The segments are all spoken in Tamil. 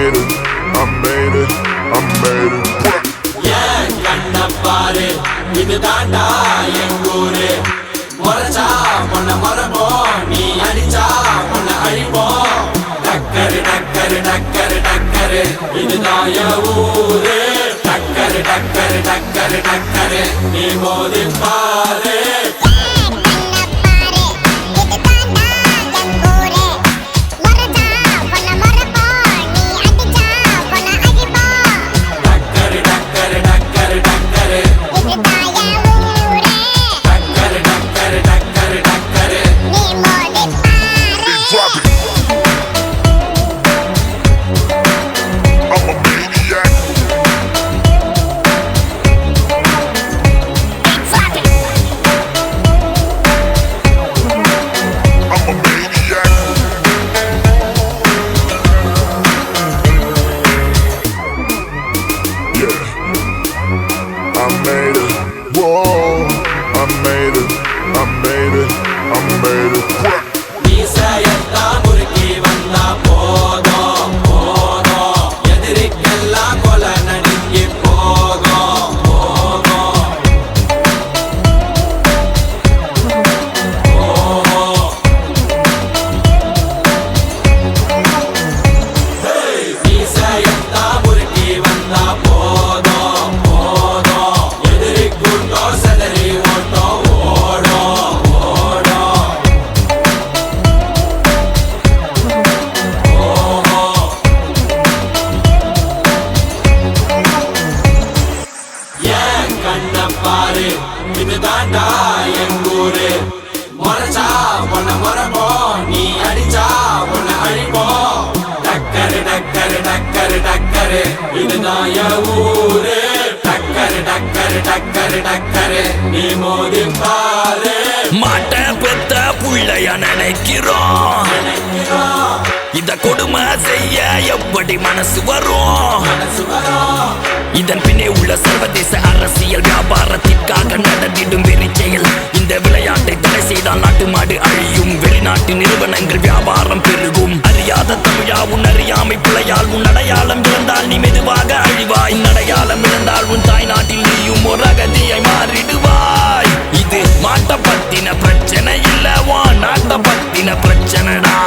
made it, I made it, I made it. ஏன் கண்ண பாரு இது தாண்டா எங்கூரு முறைச்சா பொண்ண முறைப்போம் நீ அடிச்சா பொண்ண அழிப்போம் டக்கரு டக்கரு டக்கரு டக்கரு இதுதான் என் ஊரு டக்கரு டக்கரு டக்கரு டக்கரு நீ மோதி பாரு I made it, whoa, I made it, I made it, I made it. மீசையத்தா முறுக்கி வந்தா போதும் போதும் எதிரிக்கெல்லாம் கொலை நடுங்கி போகும் போகும் மீசையத்தா முறுக்கி வந்தா போதும் போதும் எதிரி கூட்டம் செதறி ஓட்டம் ஓடும் ஓடும் ஏன் கண்ண பாரு இது தாண்டா எங்கூரு முறைச்சா பொண்ண முறைப்போம் நீ அடிச்சா பொண்ண அழிப்போம் டக்கரு டக்கரு டக்கரு டக்கரு இதுதான் என் ஊரு டக்கரு டக்கரு டக்கரு டக்கரு நீ மோதி பாரு மாட்ட பெத்த புள்ளைய நினைக்கிறோம் இத கொடுமை செய்ய எப்படி மனசு வரும் மனசு வரும் இதன் பின்னே உள்ள சர்வதேச அரசியல் வியாபாரத்திற்காக நடந்திடும் வெறி செயல் இந்த விளையாட்டை தடை செய்தால் நாட்டு மாடு அழியும் வெளிநாட்டு நிறுவனங்கள் வியாபாரம் பெருகும் அறியாத தமிழா உன் அறியாமை பிள்ளையால் உன் அடையாளம் இழந்தால் நீ மெதுவாக அழிவாய் அடையாளம் இழந்தால் உன் தாய் நாட்டில் நீயும் ஒரு அகதியை மாறிடுவாய் இது மாட்ட பத்தின பிரச்சனை இல்லவா நாட்ட பத்தின பிரச்சனைடா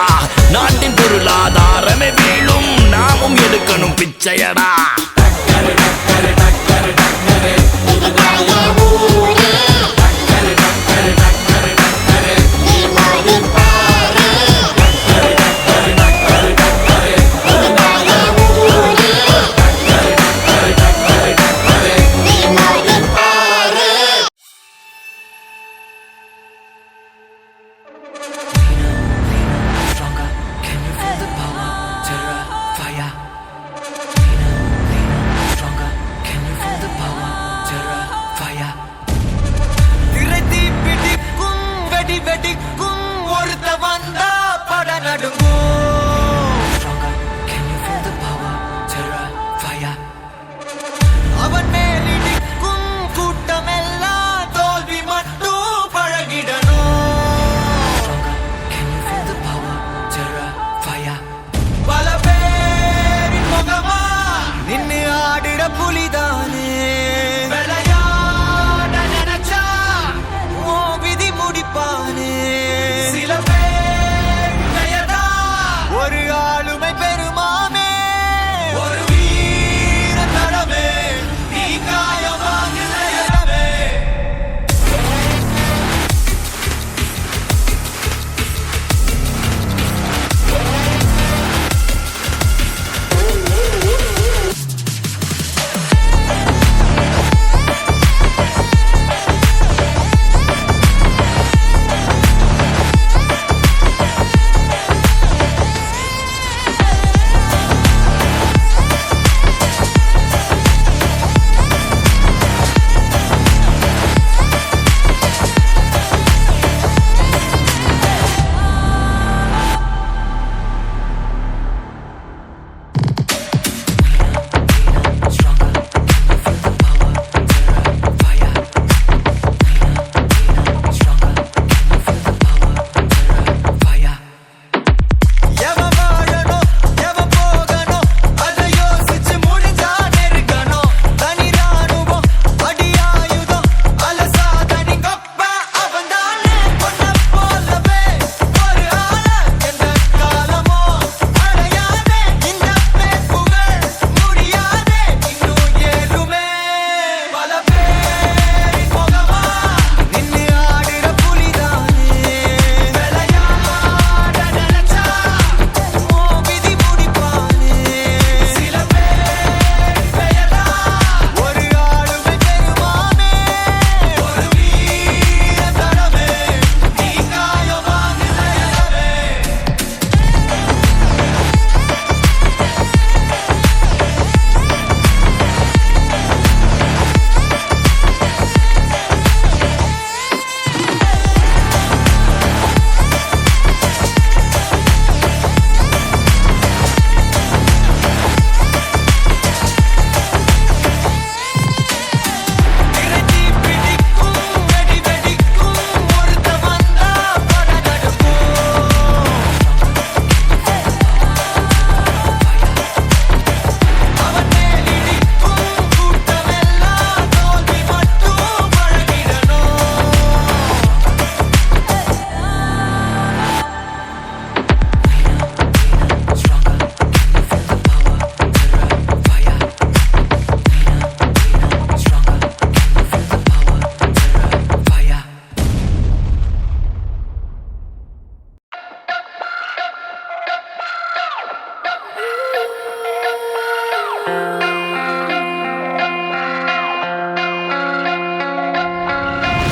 நாட்டின் பொருளாதாரமே வீழும் நாமும் எடுக்கணும் பிச்சையடா டக்கரு டக்கரு டக்கரு டக்கரு இதுதான் என் ஊரு டக்கரு டக்கரு டக்கரு டக்கரு நீ மோதி பாரு டக்கரு டக்கரு டக்கரு டக்கரு இதுதான் என் ஊரு டக்கரு டக்கரு டக்கரு டக்கரு நீ மோதி பாரு Stronger, can you feel the power? Terror, fire.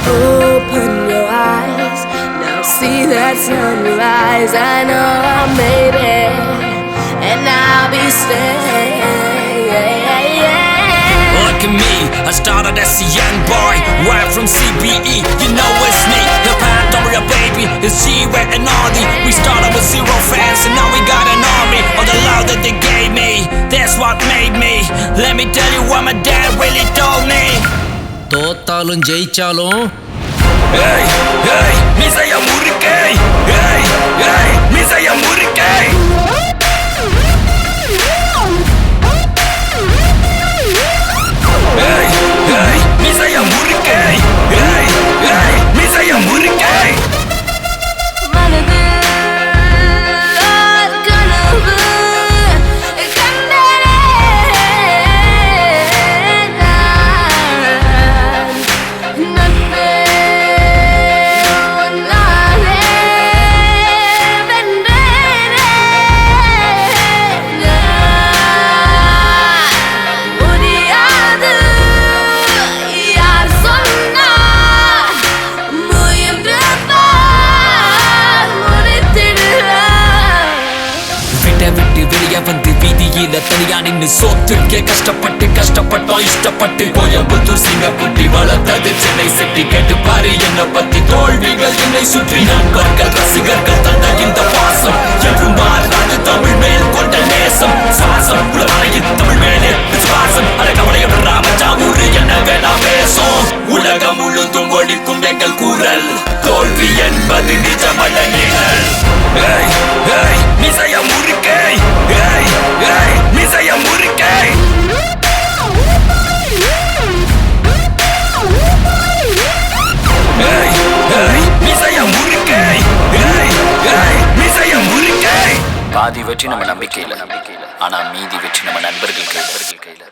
Open your eyes, now see that sunrise. I know I made it, and I'll be staying. Look at me, I started as a young boy, right from CBE, you know it's me. Your parent don't worry, baby, it's G-Way and Audi. We started with 0 fans, and now we got an army. All the love that they gave me, that's what made me. Let me tell you what my dad really told me. தோத்தாலும் ஜெயிச்சாலும் Hey, hey, மிசைய முறுக்கை. Hey, hey, மிசைய முறுக்கை. Hey, hey, மிசைய முறுக்கை. Hey, hey, மிசைய முறுக்கை. வந்து வீதியில தனியா நின்னு சோத்துக்கே கஷ்டப்பட்டோம் இஷ்டப்பட்டு கோயம்புத்தூர் சிங்கக்குட்டி வளர்த்தது சென்னை சிட்டி கேட்டு பாரு என்ன பத்தி தோல்விகள் என்னை சுற்றி நண்பர்கள் ரசிகர்கள் தந்த இந்த பாசம் என்றும் மாறாது தமிழ் மேல் கொண்ட நேசம் சுவாசம் உலகளையின் தமிழ் மேலே விசுவாசம் அழகவளைய ராமஜாமூர் என்ன வேணா பேசும் உலகம் முழுதும் ஒழிக்கும் எங்கள் கூறல் தோல்வி என்பது நிஜமல்ல நிழல் மிசைய முறுக்கை மிசைய முறுக்கை மிசைய முறுக்கை மிசைய முறுக்கை பாதி வெற்றி நம்ம நம்பிக்கையில ஆனா மீதி வெற்றி நம்ம நண்பர்கள் கையில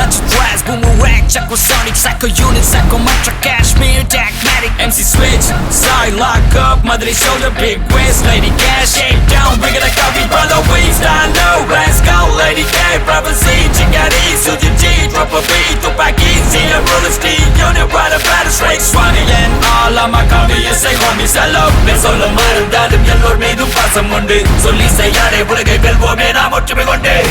Not surprised, boomerang, Chakosonic, Psycho Unit, Psycho Mantra, Cashmere, Tagmatic, MC Switch, Side Lock Up, Madre Shoulder, Big Waist, Lady Cash, Shake Down, bring it like coffee, brother, we stand low, let's go, Lady K, Prophecy, Chingari, Suji G, drop a beat, Tupac Easy, and Roller Steve, Unit, Rider, Batter, Straight, Swanee, and all of my comedy, say homies, hello, let's all of my daddy, yellow, me, do pass some Monday, so Lisa, Yare, Bullet, Belbo, man, I'm what you be one day.